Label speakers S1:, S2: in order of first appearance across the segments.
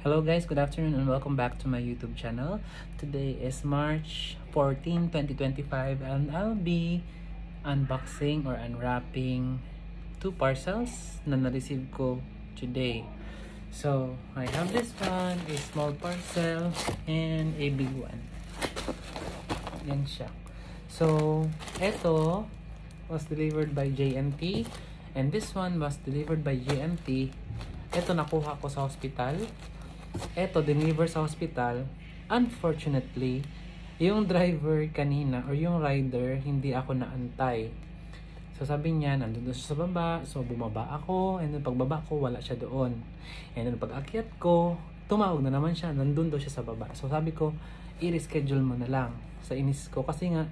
S1: Hello guys, good afternoon and welcome back to my YouTube channel. Today is March 14, 2025 and I'll be unboxing or unwrapping two parcels na na-receive ko today. So, I have this one, a small parcel and a big one. Yan siya. So, ito was delivered by JNT and this one was delivered by JNT. Ito nakuha ko sa hospital. Ito, deliver sa hospital. Unfortunately, yung driver kanina or yung rider, hindi ako naantay. So sabi niya, nandun siya sa baba. So bumaba ako. And then pagbaba ko, wala siya doon. And then pag akyat ko, tumawag na naman siya. Nandun daw siya sa baba. So sabi ko, i-reschedule mo na lang. Sa inis ko. Kasi nga,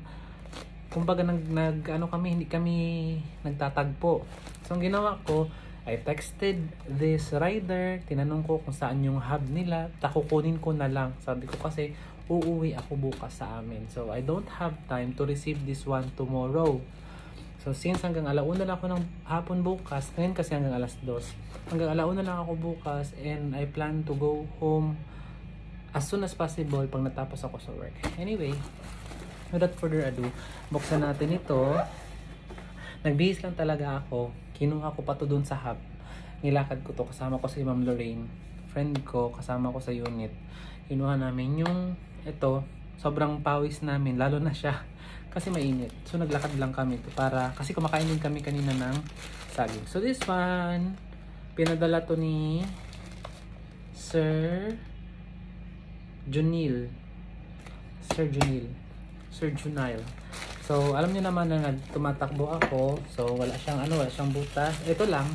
S1: kumbaga hindi kami nagtatagpo. So ang ginawa ko, I texted this rider, tinanong ko kung saan yung hub nila, kukunin ko na lang. Sabi ko kasi uuwi ako bukas sa amin. So I don't have time to receive this one tomorrow. So since hanggang alauna lang ako ng hapon bukas, ngayon kasi hanggang alas 2. Hanggang alauna lang ako bukas and I plan to go home as soon as possible pag natapos ako sa work. Anyway, without further ado, buksan natin ito. Nagbihis lang talaga ako. Kinuha ko pa to dun sa hub. Nilakad ko to. Kasama ko si Ma'am Lorraine. Friend ko. Kasama ko sa unit. Kinuha namin yung ito. Sobrang pawis namin. Lalo na siya. Kasi mainit. So naglakad lang kami to para. Kasi kumakain din kami kanina ng saging. So this one. Pinadala to ni Sir Junil. Sir Junil. So, alam niyo naman na tumatakbo ako. So, wala siyang butas. Ito lang,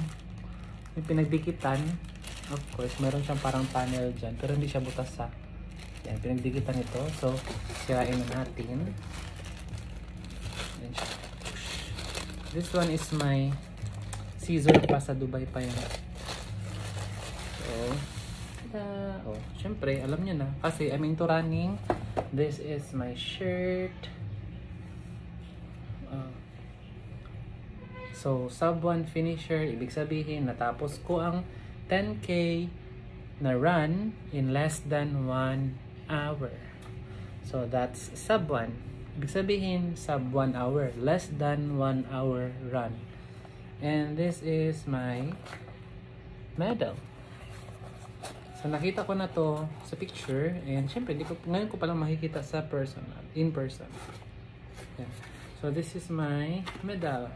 S1: yung pinagdikitan. Of course, meron siyang parang panel dyan. Pero hindi siya butas sa. Yan, pinagdikitan ito. So, sirain na natin. Yan siya. This one is my scissor pa sa Dubai pa yan. So, oh, syempre, alam niyo na. Kasi, I'm into running. This is my shirt. So, sub 1 finisher, ibig sabihin, natapos ko ang 10K na run in less than 1 hour. So, that's sub 1. Ibig sabihin, sub 1 hour, less than 1 hour run. And this is my medal. So, nakita ko na to sa picture. And syempre, ngayon ko palang makikita sa in person. Yeah. So, this is my medal.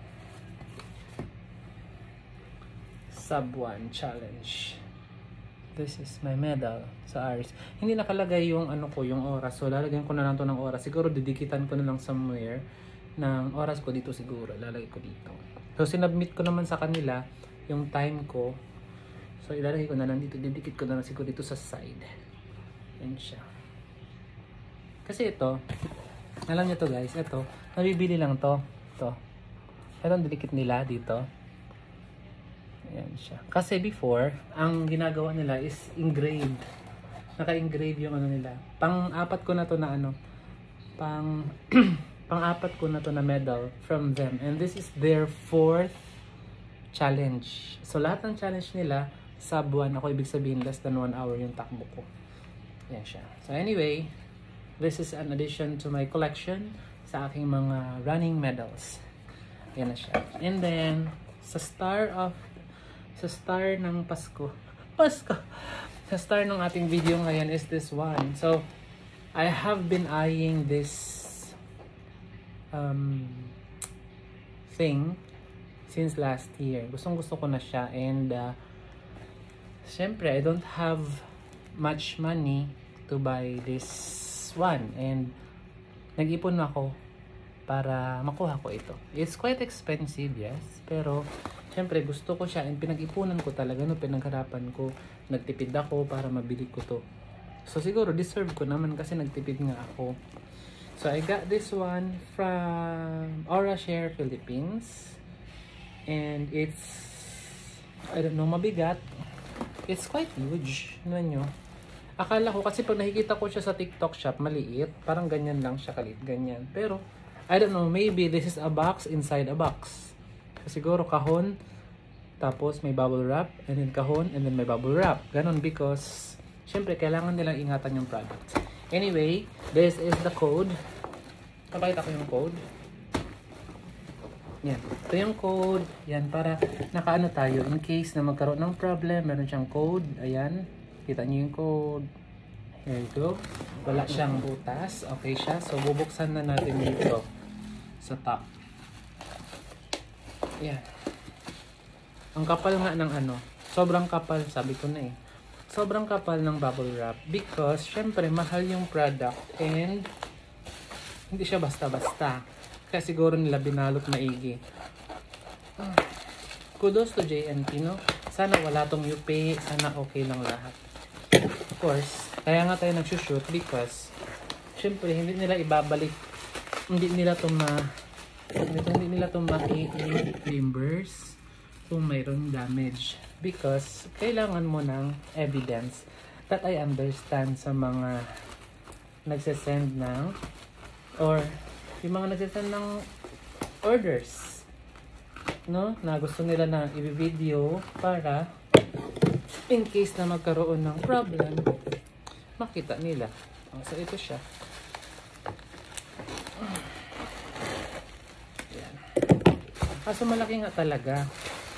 S1: Sub 1 challenge. This is my medal sa Aris. Hindi nakalagay yung yung oras. So, lalagyan ko na lang to ng oras. Siguro, didikitan ko na lang somewhere ng oras ko dito siguro. Lalagay ko dito. So, sinubmit ko naman sa kanila yung time ko. So, ilalagay ko na lang dito. Didikit ko na lang siguro dito sa side. Yan siya. Kasi ito, alam niyo to guys, ito, nabibili lang to. Ito. Ito ang didikit nila dito. Ayan siya. Kasi before, ang ginagawa nila is engraved. Naka-engrave yung nila. Pang-apat ko na to na pang-apat ko na to na medal from them. And this is their 4th challenge. So, lahat ng challenge nila, sub 1. Ako ibig sabihin, less than 1 hour yung takbo ko. Ayan siya. So, anyway, this is an addition to my collection sa aking mga running medals. Ayan na siya. And then, sa star ng Pasko. Sa star ng ating video ngayon is this one. So, I have been eyeing this thing since last year. Gusto ko na siya. And, syempre, I don't have much money to buy this one. And, nag-ipon ako para makuha ko ito. It's quite expensive, yes. Pero, syempre, gusto ko siya and pinag-ipunan ko talaga, pinagharapan ko. Nagtipid ako para mabili ko to. So, siguro, deserve ko naman kasi nagtipid nga ako. So, I got this one from AuraShare Philippines. And it's, I don't know, mabigat. It's quite huge. Ano nyo? Akala ko, kasi pag nakikita ko siya sa TikTok shop, maliit. Parang ganyan lang siya, kalit, ganyan. Pero, I don't know, maybe this is a box inside a box. So, siguro kahon, tapos may bubble wrap, and then kahon, and then may bubble wrap. Ganon because Siyempre, kailangan nilang ingatan yung product. Anyway, this is the code. Papakita ko yung code. Yan. Ito yung code. Yan, para nakaano tayo. In case na magkaroon ng problem, meron siyang code. Ayan. Kita niyo yung code. Here you go. Wala siyang butas. Okay siya. So, bubuksan na natin dito sa top. Yan. Ang kapal nga ng ano. Sobrang kapal. Sabi ko na eh. Sobrang kapal ng bubble wrap. Because, syempre, mahal yung product. And, hindi siya basta-basta. Kaya siguro nila binalot maigi. Kudos to JNT, no? Sana wala tong UP. Sana okay lang lahat. Of course, kaya nga tayo nagsushoot because syempre hindi nila ibabalik, hindi nila to ma-reimburse kung mayroong damage because kailangan mo ng evidence. That I understand sa mga nagsesend ng or yung mga nagsesend ng orders, no, na gusto nila na i-video para in case na magkaroon ng problem, makita nila. So, ito siya. Yan. Kaso malaki nga talaga.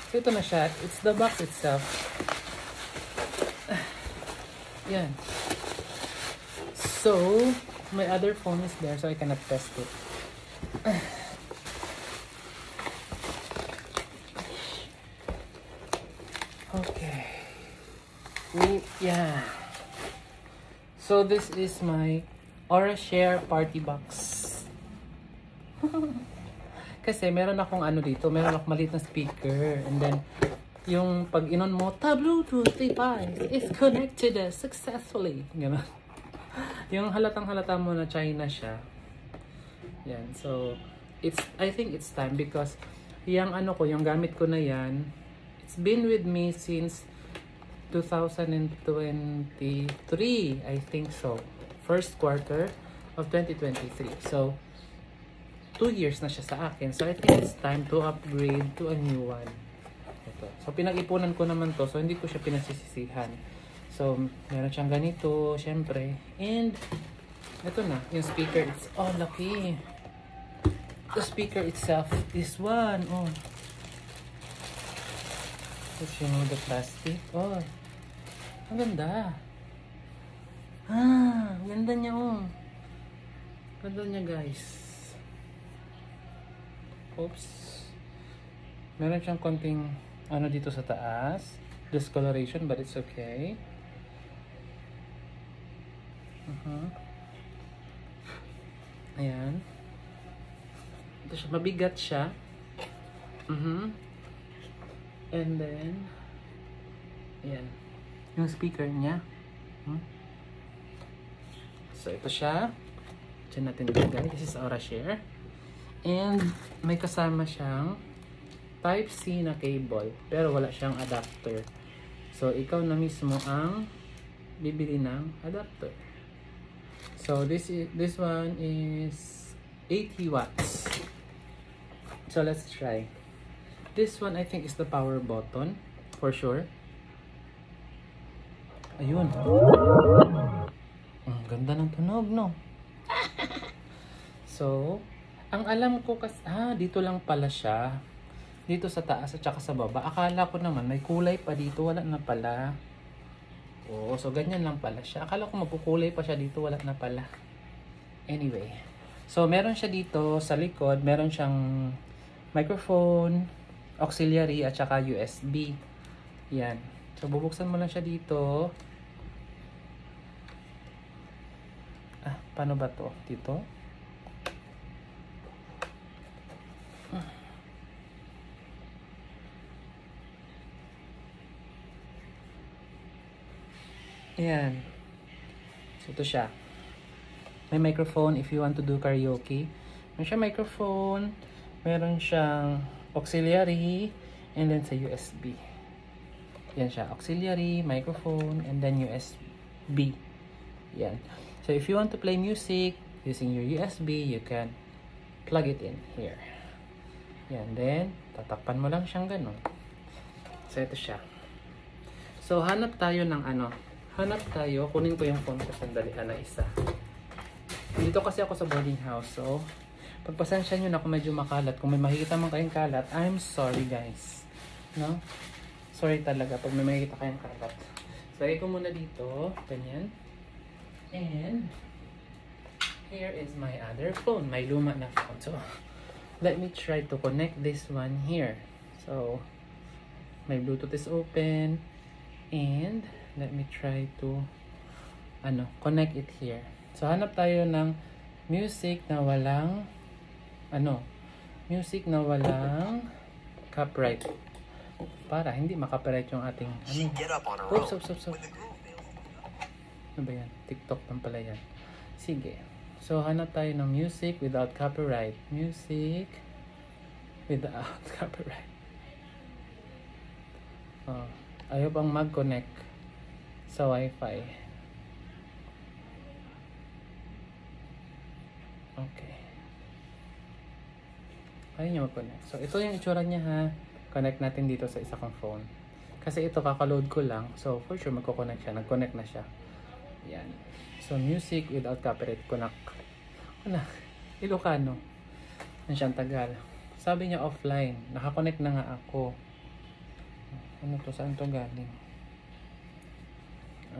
S1: So, ito na siya. It's the box itself. Yan. So, my other phone is there so I cannot test it. Okay. Yeah. So this is my AuraShare party box. Kasi meron akong ano dito, meron akong maliit na speaker and then yung pag inon mo, the Bluetooth device is connected successfully. Ganun. Yung halatang-halata mo na China siya. Yan. So I think it's time because yung ano ko, yung gamit ko na yan, it's been with me since 2023, I think so. First quarter of 2023. So, 2 years na siya sa akin. So, I think it's time to upgrade to a new one. Ito. So, pinag-ipunan ko naman to. So, hindi ko siya pinasisisihan. So, meron siyang ganito, syempre. And, ito na. Yung speaker, it's laki. The speaker itself is one. Oh. Tapos yung the plastic. Oh. Ang ganda. Ang ganda niya Ganda niya guys. Oops. Meron siyang konting ano dito sa taas. Discoloration but it's okay. Ayan. Ito siya. Mabigat siya. And then ayan. Yung speaker niya. So, ito siya. Diyan natin ilagay. This is AuraShare. And, may kasama siyang Type-C na cable. Pero wala siyang adapter. So, ikaw na mismo ang bibili ng adapter. So, this one is 80 watts. So, let's try. This one, I think, is the power button. For sure. Ayun. Ang ganda ng tunog, no? So, ang alam ko kasi, dito lang pala siya. Dito sa taas at saka sa baba. Akala ko naman may kulay pa dito. Wala na pala. Oo, so ganyan lang pala siya. Akala ko magkukulay pa siya dito. Wala na pala. Anyway. So, meron siya dito sa likod. Meron siyang microphone, auxiliary, at saka USB. Yan. So, bubuksan mo lang siya dito. Paano ba to? Dito? Ayan. So, ito siya. May microphone if you want to do karaoke. Meron siyang microphone. Meron siyang auxiliary. And then sa USB. Yan siya. Auxiliary, microphone, and then USB. Yan. So, if you want to play music using your USB, you can plug it in here. Yan. Then, tatakpan mo lang siyang ganun. So, ito siya. So, hanap tayo ng ano. hanap tayo. Kunin ko yung phone ko. Sandali na isa. Dito kasi ako sa boarding house. So, pagpasensya nyo na kung medyo makalat. Kung may makikita man kayong kalat, I'm sorry guys. No? Sorry talaga pag may makikita kayong kalat. So, lagay ko muna dito. Ganyan. And, here is my other phone. My luma na phone. So, let me try to connect this one here. So, my Bluetooth is open. And, let me try to connect it here. So, hanap tayo ng music na walang music na walang copyright. Para hindi makapiright yung ating oops. Ano ba yan? TikTok lang pala yan. Sige. So, hanap tayo ng music without copyright. Music without copyright. Ayaw pang mag-connect sa Wi-Fi. Okay. Ayaw niya mag-connect. So, ito yung itsura niya ha. Connect natin dito sa isa kong phone. Kasi ito kakaload ko lang. So, for sure magko-connect siya. Nag-connect na siya. Yan. So, music without copyright. Connect. Ilocano. Yan siyang Tagal. Sabi niya offline. Nakakonect na nga ako. Ano to? Saan to galing?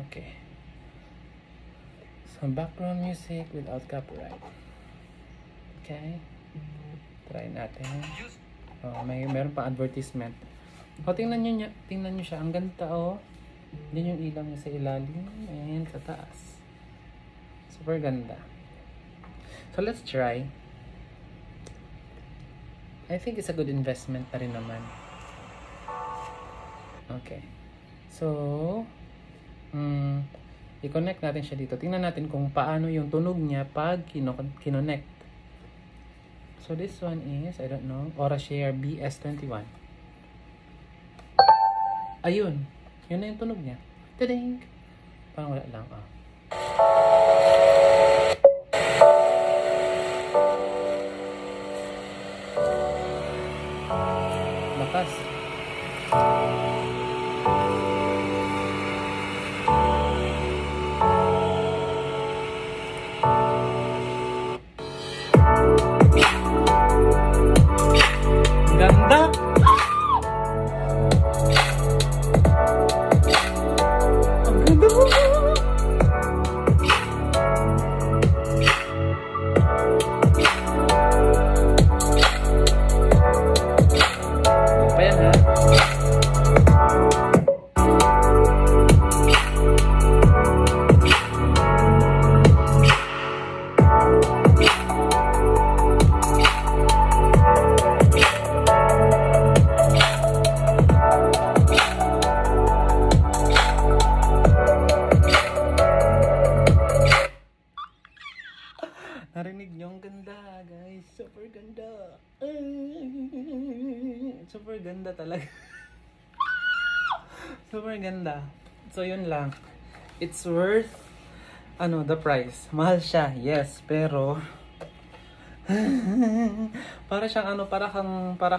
S1: Okay. So, background music without copyright. Okay. Try natin. Meron pa advertisement. Tingnan nyo siya. Ang ganda Yan yung ilaw niya sa ilalim and sa taas. Super ganda. So, let's try. I think it's a good investment na rin naman. Okay. So, i-connect natin siya dito. Tingnan natin kung paano yung tunog niya pag kinonect. So, this one is, I don't know, Aurashare BS21. Ayun. Yun na yung tunog niya. Tadink! Parang wala lang. Lakas. Ganda! Narinig nyo? Ang ganda, guys. Super ganda. Super ganda talaga. Super ganda. So, yun lang. It's worth, the price. Mahal siya, yes. Pero, para siyang, para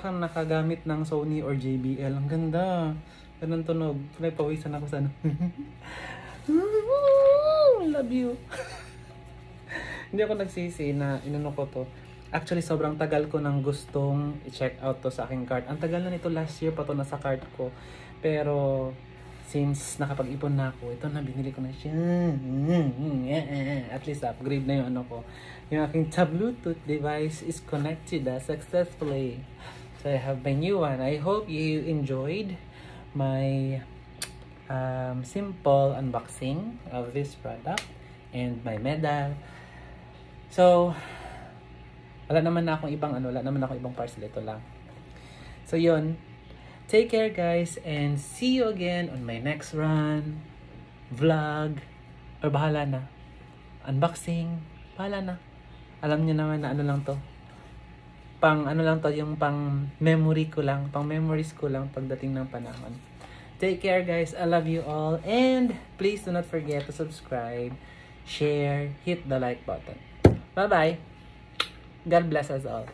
S1: kang nakagamit ng Sony or JBL. Ang ganda. Ganun tunog. Pawisan ako sa love you. Hindi ako nagsisi na ko to. Actually, sobrang tagal ko nang gustong i-check out to sa aking cart. Ang tagal na nito, last year pa to nasa cart ko. Pero, since nakapag-ipon na ako, ito na, binili ko na siya. At least, upgrade na yung ko. Yung aking Bluetooth device is connected successfully. So, I have my new one. I hope you enjoyed my simple unboxing of this product and my medal. So, wala naman akong ibang parcel, ito lang. So, yun. Take care, guys, and see you again on my next run, vlog, or bahala na. Unboxing, bahala na. Alam niyo naman na lang to. Yung pang memory ko lang, pang memories ko lang pagdating ng panahon. Take care, guys. I love you all. And please do not forget to subscribe, share, hit the like button. Bye-bye. God bless us all.